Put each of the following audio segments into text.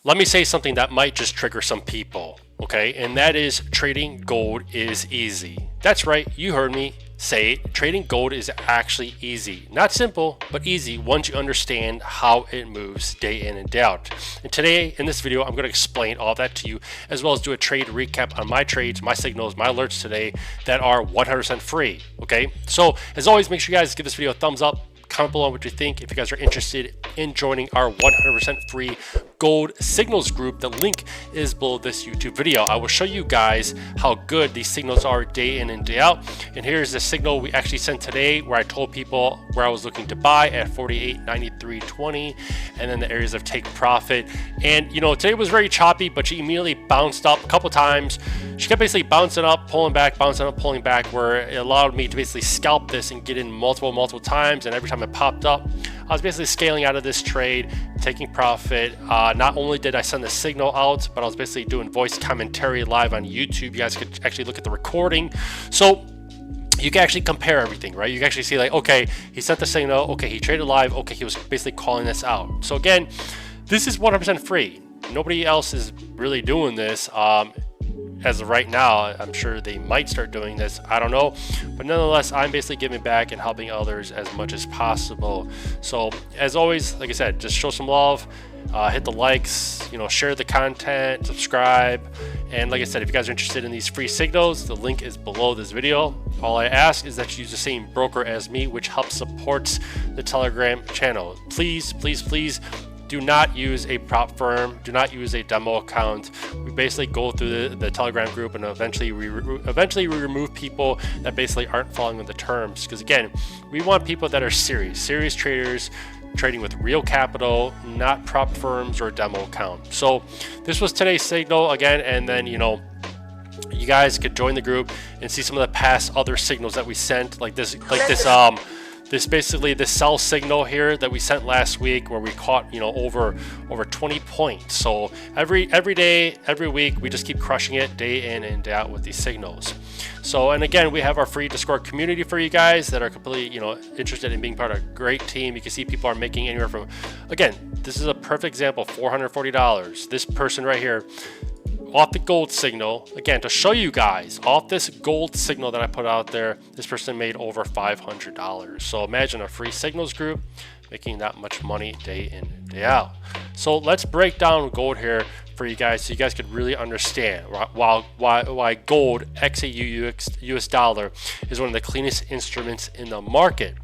let me say something that might just trigger some people, okay? And that is trading gold is easy. That's right, you heard me say it. Trading gold is actually easy. Not simple, but easy once you understand how it moves day in and day out. And today, in this video, I'm going to explain all that to you, as well as do a trade recap on my trades, my signals, my alerts today that are 100% free, okay? So, as always, make sure you guys give this video a thumbs up. Comment below what you think if you guys are interested in joining our 100% free gold signals group. The link is below this YouTube video. I will show you guys how good these signals are day in and day out. And here's the signal we actually sent today where I told people where I was looking to buy at 48.93.20, and then the areas of take profit. And you know, today was very choppy, but she immediately bounced up a couple times. She kept basically bouncing up, pulling back, bouncing up, pulling back, where it allowed me to basically scalp this and get in multiple times. And every time it popped up, I was basically scaling out of this trade, taking profit. Not only did I send the signal out, but I was basically doing voice commentary live on YouTube. You guys could actually look at the recording. So you can actually compare everything, right? You can actually see like, okay, he sent the signal, okay, he traded live, okay, he was basically calling this out. So again, this is 100% free. Nobody else is really doing this. As of right now, I'm sure they might start doing this, I don't know, but nonetheless, I'm basically giving back and helping others as much as possible. So as always, like I said, just show some love, hit the likes, you know, share the content, subscribe, and like I said, if you guys are interested in these free signals, the link is below this video. All I ask is that you use the same broker as me, which helps supports the Telegram channel. Please do not use a prop firm. Do not use a demo account. We basically go through the Telegram group, and eventually we remove people that basically aren't following the terms. Because again, we want people that are serious traders, trading with real capital, not prop firms or demo account. So this was today's signal again, and then you know, you guys could join the group and see some of the past other signals that we sent, like this basically this sell signal here that we sent last week, where we caught, you know, over 20 points. So every day, every week, we just keep crushing it day in and day out with these signals. So, and again, we have our free Discord community for you guys that are completely, you know, interested in being part of a great team. You can see people are making anywhere from, again, this is a perfect example, $440. This person right here, off the gold signal, again, to show you guys, off this gold signal that I put out there, this person made over $500. So imagine a free signals group making that much money day in, day out. So let's break down gold here for you guys, so you guys could really understand why gold XAU US dollar is one of the cleanest instruments in the market.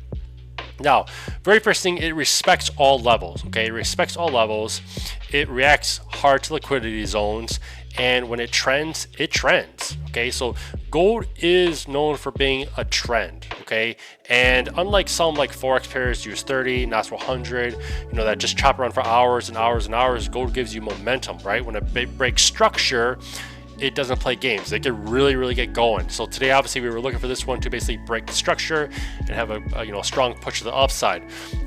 Now, very first thing, it respects all levels, okay? It respects all levels. It reacts hard to liquidity zones, and when it trends, okay? So gold is known for being a trend, okay? And unlike some like Forex pairs, US 30, NAS 100, you know, that just chop around for hours and hours and hours, gold gives you momentum, right? When it breaks structure, it doesn't play games. They can really get going. So today, obviously, we were looking for this one to basically break the structure and have a you know, strong push to the upside.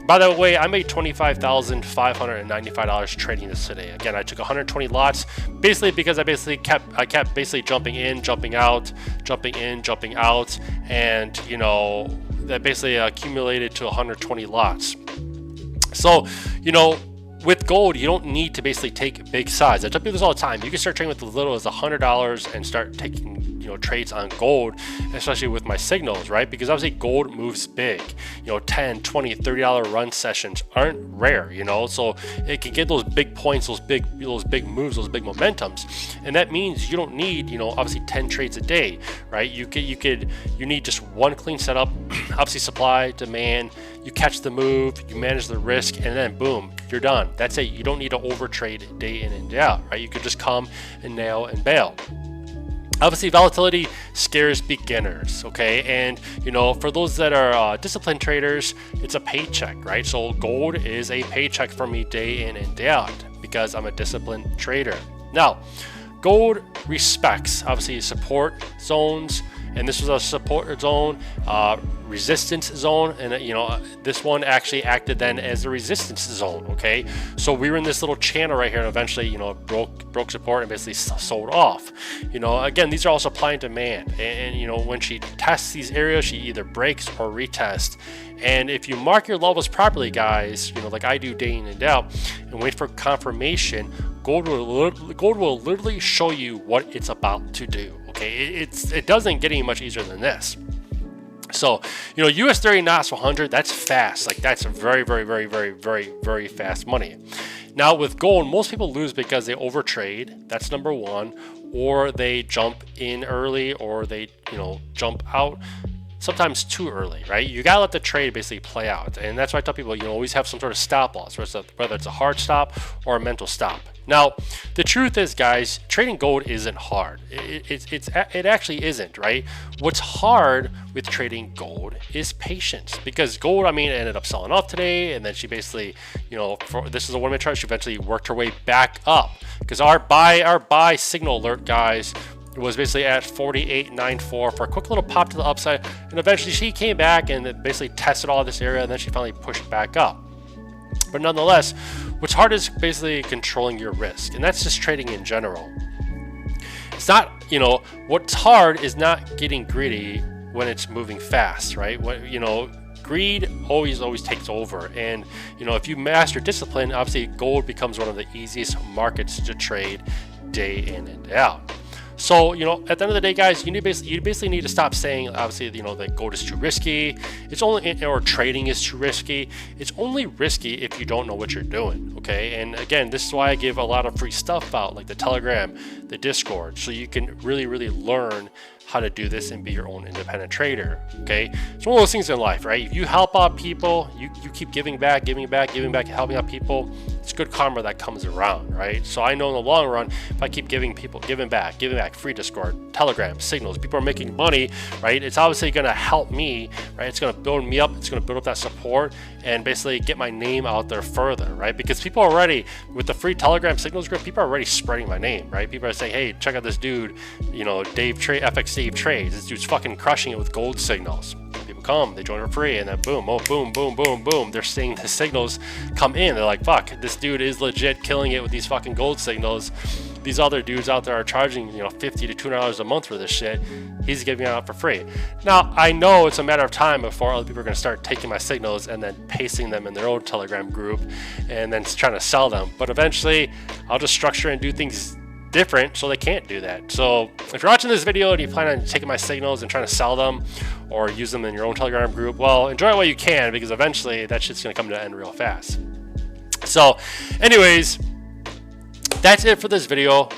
By the way, I made $25,595 trading this today. Again, I took 120 lots, basically because I kept basically jumping in, jumping out, jumping in, jumping out, and you know, that basically accumulated to 120 lots. So, you know, with gold, you don't need to basically take big size. I tell people this all the time. You can start trading with as little as $100 and start taking, you know, trades on gold, especially with my signals, right? Because obviously gold moves big. You know, $10, $20, $30 run sessions aren't rare, you know, so it can get those big points, those big moves, those big momentums. And that means you don't need, you know, obviously 10 trades a day, right? You need just one clean setup, obviously supply, demand, you catch the move, you manage the risk, and then boom, you're done. That's it. You don't need to overtrade day in and day out, right? You could just come and nail and bail. Obviously, volatility scares beginners, okay? And, you know, for those that are disciplined traders, it's a paycheck, right? So gold is a paycheck for me day in and day out because I'm a disciplined trader. Now, gold respects, obviously, support zones, and this was a support zone, resistance zone, and you know, this one actually acted then as a resistance zone, okay? So we were in this little channel right here, and eventually, you know, broke support and basically sold off. You know, again, these are all supply and demand, and you know, when she tests these areas, she either breaks or retests. And if you mark your levels properly, guys, you know, like I do day in and out, and wait for confirmation, gold will literally show you what it's about to do. Okay, it doesn't get any much easier than this. So, you know, US 30 NOS 100, that's fast. Like, that's very, very, very, very, very, very fast money. Now, with gold, most people lose because they overtrade. That's number one. Or they jump in early, or they, you know, jump out sometimes too early, right? You gotta let the trade basically play out. And that's why I tell people, you know, always have some sort of stop loss, whether it's a hard stop or a mental stop. Now, the truth is, guys, trading gold isn't hard. It actually isn't, right? What's hard with trading gold is patience, because gold, I mean, ended up selling off today, and then she basically, you know, this is a one-minute chart. She eventually worked her way back up, because our buy signal alert, guys, was basically at 48.94 for a quick little pop to the upside, and eventually she came back and basically tested all this area, and then she finally pushed back up. But nonetheless, what's hard is basically controlling your risk, and that's just trading in general. It's not, you know, what's hard is not getting greedy when it's moving fast, right? What, you know, greed always takes over, and you know, if you master discipline, obviously gold becomes one of the easiest markets to trade day in and day out. So, you know, at the end of the day, guys, you basically need to stop saying, obviously, you know, that gold is too risky. It's only, or trading is too risky. It's only risky if you don't know what you're doing, okay? And again, this is why I give a lot of free stuff out, like the Telegram, the Discord, so you can really, really learn how to do this and be your own independent trader, okay? It's one of those things in life, right? If you help out people, you keep giving back, helping out people, it's good karma that comes around, right? So I know in the long run, if I keep giving back, free Discord, Telegram, signals, people are making money, right? It's obviously gonna help me, right? It's gonna build me up, it's gonna build up that support, and basically get my name out there further, right? Because people are already, with the free Telegram signals group, people are already spreading my name, right? People are saying, hey, check out this dude, you know, FX Dave Trades. This dude's fucking crushing it with gold signals. People come, they join for free, and then boom, oh, boom, boom, boom, boom. They're seeing the signals come in. They're like, fuck, this dude is legit killing it with these fucking gold signals. These other dudes out there are charging, you know, $50 to $200 a month for this shit. He's giving it out for free. Now, I know it's a matter of time before other people are going to start taking my signals and then pasting them in their own Telegram group and then trying to sell them. But eventually, I'll just structure and do things different so they can't do that. So if you're watching this video and you plan on taking my signals and trying to sell them or use them in your own Telegram group, well, enjoy it while you can, because eventually that shit's going to come to an end real fast. So anyways, that's it for this video.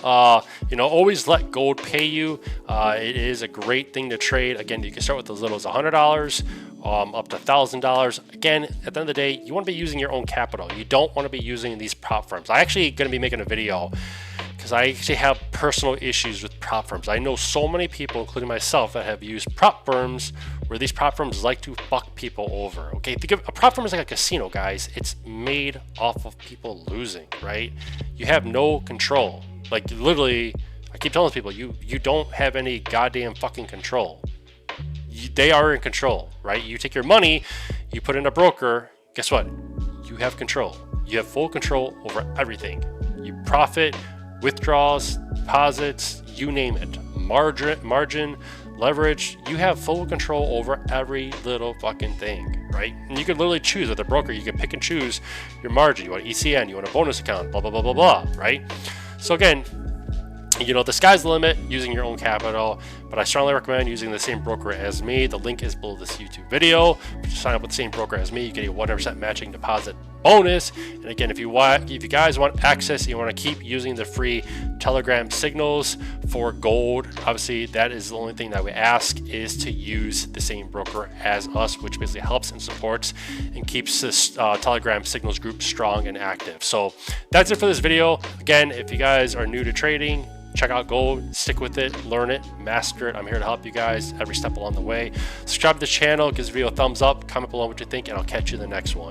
You know, always let gold pay you. It is a great thing to trade. Again, you can start with as little as $100 up to $1,000. Again, at the end of the day, you want to be using your own capital. You don't want to be using these prop firms. I'm actually going to be making a video because I actually have personal issues with prop firms. I know so many people, including myself, that have used prop firms where these prop firms like to fuck people over. Okay, think of a prop firm is like a casino, guys. It's made off of people losing, right? You have no control. Like literally, I keep telling people, you don't have any goddamn fucking control. They are in control, right? You take your money, you put in a broker, guess what? You have control. You have full control over everything. You profit, withdrawals, deposits, you name it. Margin, leverage, you have full control over every little fucking thing, right? And you can literally choose with a broker, you can pick and choose your margin. You want ECN, you want a bonus account, blah, blah, blah, blah, blah, right? So again, you know, the sky's the limit using your own capital, but I strongly recommend using the same broker as me. The link is below this YouTube video. If you sign up with the same broker as me, you get a 100% matching deposit bonus. And again, if you guys want access, you want to keep using the free Telegram signals for gold, obviously that is the only thing that we ask, is to use the same broker as us, which basically helps and supports and keeps this Telegram signals group strong and active. So that's it for this video. Again, if you guys are new to trading, check out gold, stick with it, learn it, master it. I'm here to help you guys every step along the way. Subscribe to the channel, give this video a thumbs up, comment below what you think, and I'll catch you in the next one.